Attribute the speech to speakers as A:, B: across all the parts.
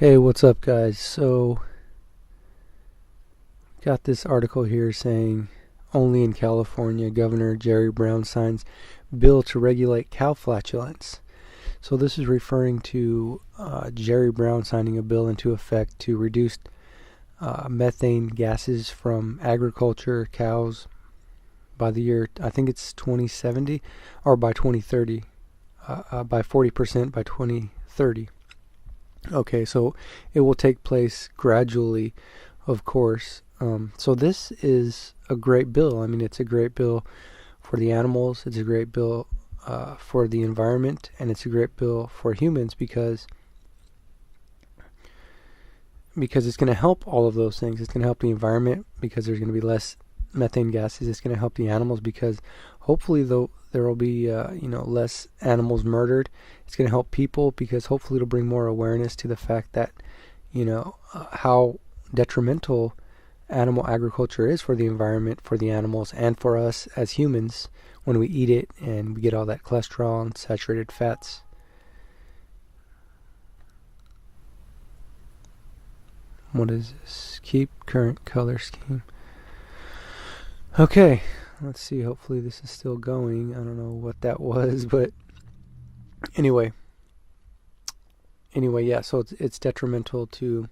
A: Hey, what's up, guys? So, got this article here saying only in California, Governor Jerry Brown signs bill to regulate cow flatulence. So, this is referring to Jerry Brown signing a bill into effect to reduce methane gases from agriculture, cows, by the year, I think it's 2070, or by 2030, by 40% by 2030. Okay, so it will take place gradually, of course. So this is a great bill. I mean, it's a great bill for the animals. It's a great bill for the environment, and it's a great bill for humans because it's going to help all of those things. It's going to help the environment because there's going to be less methane gases. It's going to help the animals because hopefully though there will be less animals murdered. It's going to help people because hopefully it'll bring more awareness to the fact that how detrimental animal agriculture is for the environment, for the animals, and for us as humans when we eat it and we get all that cholesterol and saturated fats. What is this? Keep current color scheme. Okay, let's see. Hopefully this is still going. I don't know what that was, but anyway, yeah. So it's detrimental to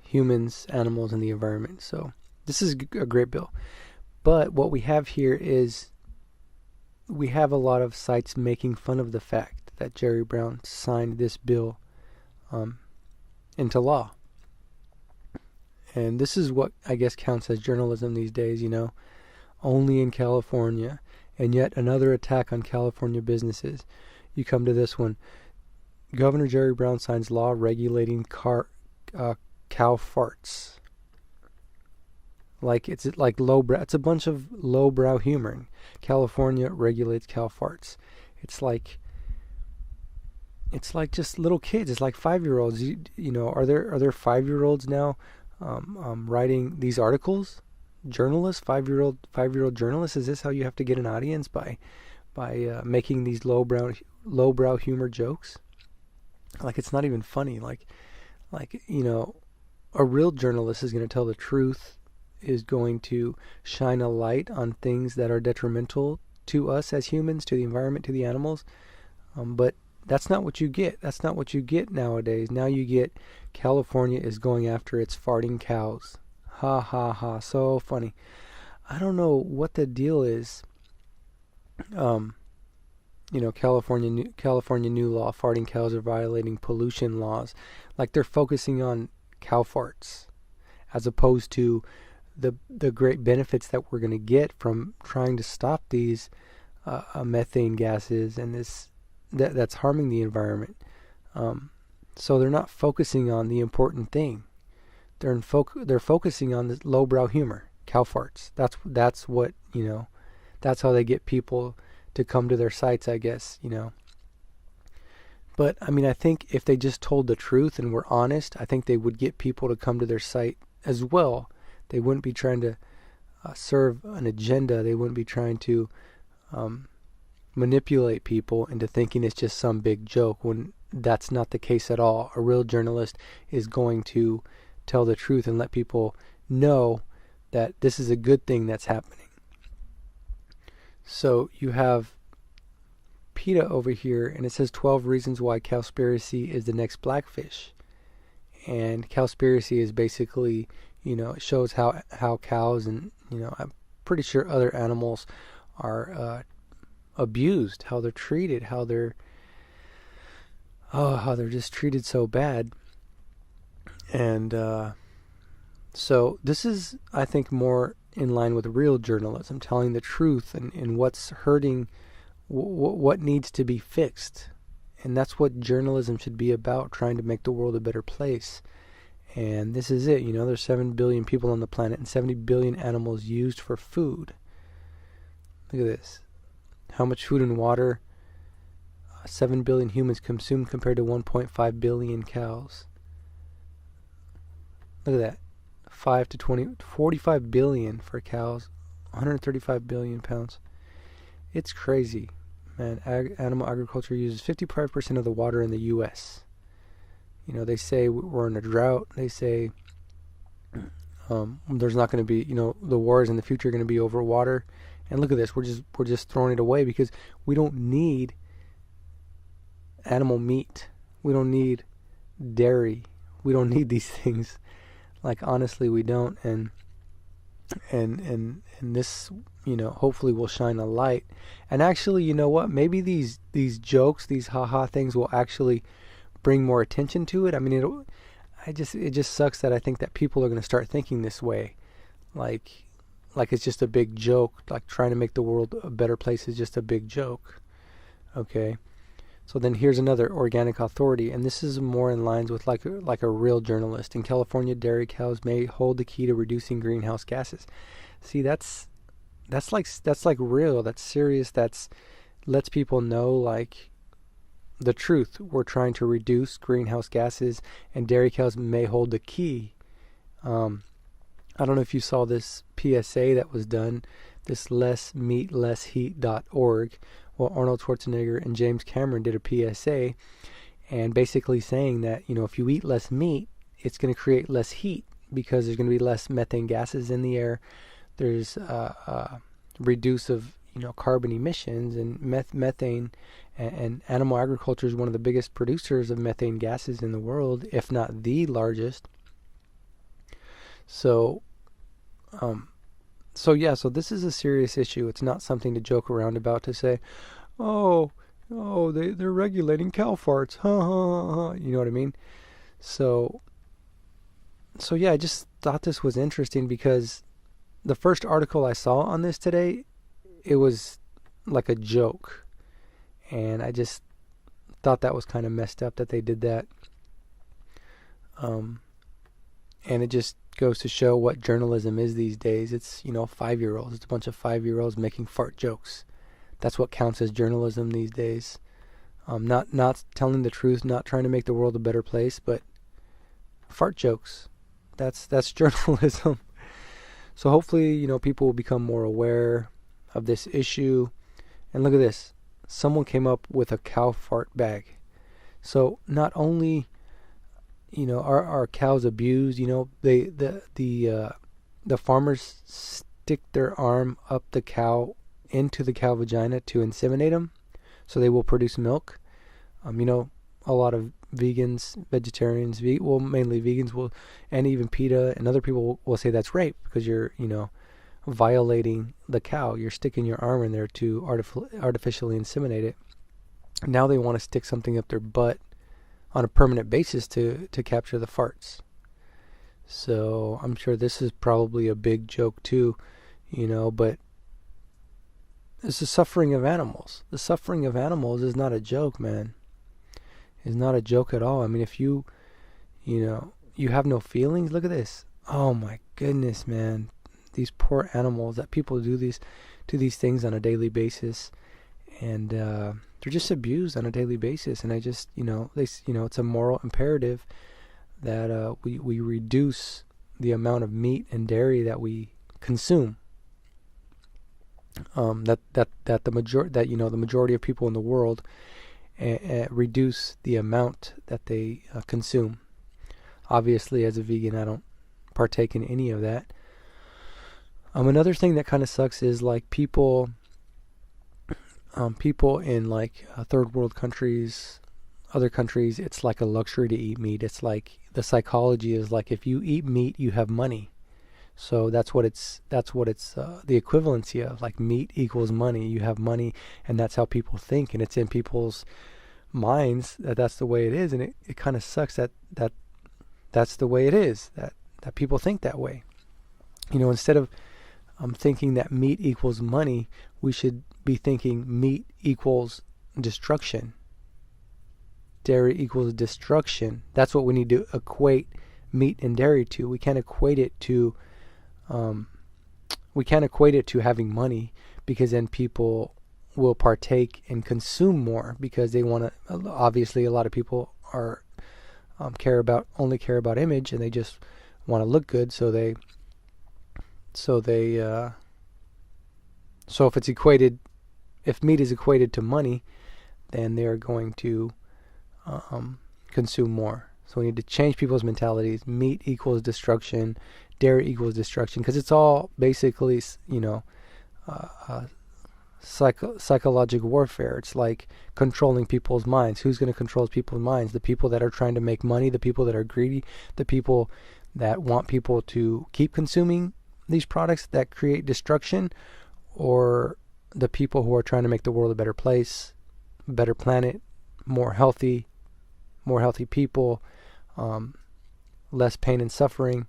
A: humans, animals, and the environment. So this is a great bill. But what we have here is we have a lot of sites making fun of the fact that Jerry Brown signed this bill into law. And this is what I guess counts as journalism these days, only in California, and yet another attack on California businesses. You come to this one. Governor Jerry Brown signs law regulating cow farts. Like it's like lowbrow. It's a bunch of lowbrow humor. California regulates cow farts. It's like just little kids. It's like 5-year-olds. Are there 5-year-olds now writing these articles? Journalists, 5-year-old journalists. Is this how you have to get an audience by making these lowbrow humor jokes? Like it's not even funny. A real journalist is going to tell the truth, is going to shine a light on things that are detrimental to us as humans, to the environment, to the animals. But that's not what you get. That's not what you get nowadays. Now you get California is going after its farting cows. Ha ha ha. So funny. I don't know what the deal is. California new law, farting cows are violating pollution laws. Like they're focusing on cow farts as opposed to the great benefits that we're going to get from trying to stop these methane gases and that's harming the environment. So they're not focusing on the important thing. They're focusing on the lowbrow humor, cow farts. That's what that's how they get people to come to their sites, I guess. But I mean, I think if they just told the truth and were honest, I think they would get people to come to their site as well. They wouldn't be trying to serve an agenda. They wouldn't be trying to manipulate people into thinking it's just some big joke when that's not the case at all. A real journalist is going to tell the truth and let people know that this is a good thing that's happening. So you have PETA over here, and it says 12 reasons why Spiracy is the next Blackfish. And Spiracy is basically, it shows how cows and, I'm pretty sure other animals are abused, how they're treated, how they're just treated so bad. And so this is, I think, more in line with real journalism, telling the truth and what's hurting, what needs to be fixed. And that's what journalism should be about, trying to make the world a better place. And this is it. There's 7 billion people on the planet and 70 billion animals used for food. Look at this. How much food and water 7 billion humans consume compared to 1.5 billion cows. Look at that. 5 to 20, 45 billion for cows, 135 billion pounds. It's crazy, man. Animal agriculture uses 55% of the water in the U.S. They say we're in a drought. They say there's not going to be, the wars in the future are going to be over water. And look at this, we're just throwing it away because we don't need animal meat. We don't need dairy. We don't need these things. Like, honestly, we don't. And this, hopefully will shine a light. And actually, you know what? Maybe these jokes, these haha things will actually bring more attention to it. I mean, it just sucks that I think that people are going to start thinking this way. Like it's just a big joke. Like, trying to make the world a better place is just a big joke. Okay. So then here's another organic authority, and this is more in lines with like a real journalist. In California, dairy cows may hold the key to reducing greenhouse gases. See, that's like real. That's serious. That's lets people know like the truth. We're trying to reduce greenhouse gases, and dairy cows may hold the key. I don't know if you saw this PSA that was done. This lessmeatlessheat.org. Well, Arnold Schwarzenegger and James Cameron did a PSA, and basically saying that, if you eat less meat, it's going to create less heat because there's going to be less methane gases in the air. There's reduce of, carbon emissions and methane, and animal agriculture is one of the biggest producers of methane gases in the world, if not the largest. So this is a serious issue. It's not something to joke around about, to say, they're regulating cow farts. Ha, ha, ha. You know what I mean? So yeah, I just thought this was interesting because the first article I saw on this today, it was like a joke. And I just thought that was kind of messed up that they did that. And it just goes to show what journalism is these days. It's 5-year-olds. It's a bunch of 5-year-olds making fart jokes. That's what counts as journalism these days. Not telling the truth, not trying to make the world a better place, but fart jokes. That's journalism. So hopefully, people will become more aware of this issue. And look at this. Someone came up with a cow fart bag. So not only are cows abused? The farmers stick their arm up the cow into the cow vagina to inseminate them, so they will produce milk. A lot of vegans, vegetarians, mainly vegans will, and even PETA and other people will say that's rape because you're, violating the cow. You're sticking your arm in there to artificially inseminate it. Now they want to stick something up their butt on a permanent basis to capture the farts. So I'm sure this is probably a big joke too, but it's the suffering of animals. The suffering of animals is not a joke, man. It's not a joke at all. I mean, if you have no feelings, look at this. Oh my goodness, man. These poor animals that people do these things on a daily basis. And they're just abused on a daily basis, and I just, it's a moral imperative that we reduce the amount of meat and dairy that we consume. The majority of people in the world reduce the amount that they consume. Obviously, as a vegan, I don't partake in any of that. Another thing that kind of sucks is like people in like third world countries, other countries, it's like a luxury to eat meat. It's like the psychology is like if you eat meat, you have money. So that's what it's the equivalency of, like meat equals money. You have money, and that's how people think, and it's in people's minds that that's the way it is, and it kind of sucks that that's the way it is, that people think that way. Instead of thinking that meat equals money, we should be thinking meat equals destruction. Dairy equals destruction. That's what we need to equate meat and dairy to. We can't equate it to having money, because then people will partake and consume more because they want to. Obviously, a lot of people are only care about image, and they just want to look good. So if meat is equated to money, then they are going to consume more. So we need to change people's mentalities. Meat equals destruction. Dairy equals destruction. Because it's all basically, uh, uh, psychological warfare. It's like controlling people's minds. Who's going to control people's minds? The people that are trying to make money, the people that are greedy, the people that want people to keep consuming these products that create destruction, or the people who are trying to make the world a better place, a better planet, more healthy people, less pain and suffering.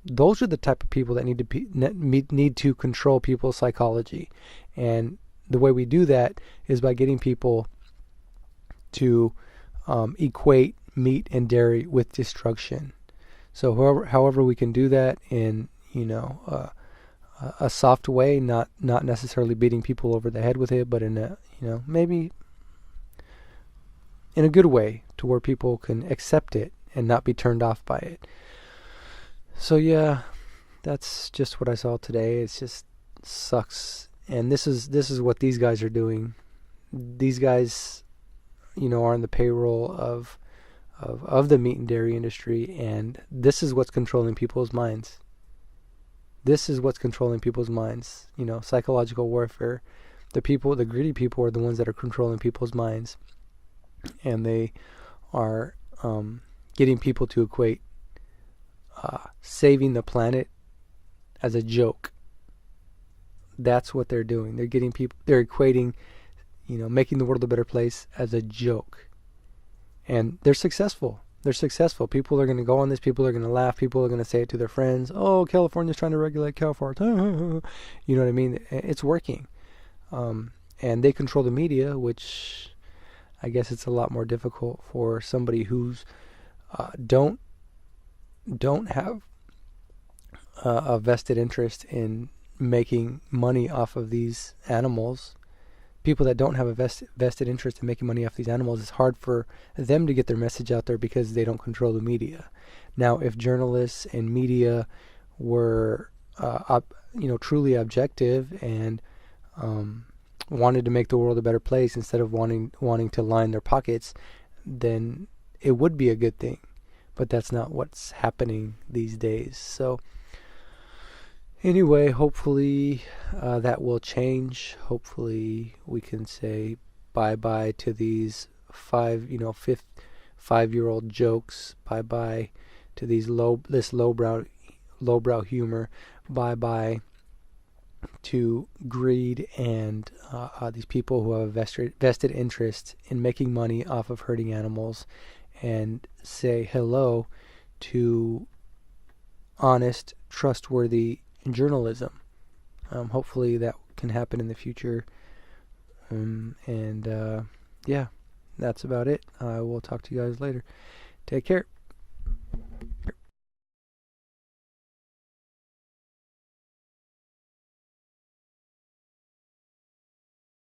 A: Those are the type of people that need to control people's psychology. And the way we do that is by getting people to equate meat and dairy with destruction. So however we can do that in a soft way, not necessarily beating people over the head with it, but in a maybe in a good way to where people can accept it and not be turned off by it. So yeah, that's just what I saw today. It just sucks. And this is what these guys are doing. These guys, are on the payroll of the meat and dairy industry, and this is what's controlling people's minds. This is what's controlling people's minds. Psychological warfare. The greedy people are the ones that are controlling people's minds, and they are getting people to equate saving the planet as a joke. That's what they're doing. They're equating, making the world a better place as a joke. And they're successful. People are going to go on this. People are going to laugh. People are going to say it to their friends. Oh, California's trying to regulate cow farts. You know what I mean? It's working. And they control the media, which I guess it's a lot more difficult for somebody who's don't have a vested interest in making money off of these animals. People that don't have a vested interest in making money off these animals, it's hard for them to get their message out there because they don't control the media. Now, if journalists and media were, truly objective and wanted to make the world a better place instead of wanting to line their pockets, then it would be a good thing. But that's not what's happening these days. So anyway, hopefully that will change. Hopefully we can say bye-bye to these 5-year-old jokes. Bye-bye to this lowbrow humor. Bye-bye to greed and these people who have vested interest in making money off of hurting animals, and say hello to honest, trustworthy journalism. Hopefully that can happen in the future. Yeah, that's about it. I will talk to you guys later. Take care.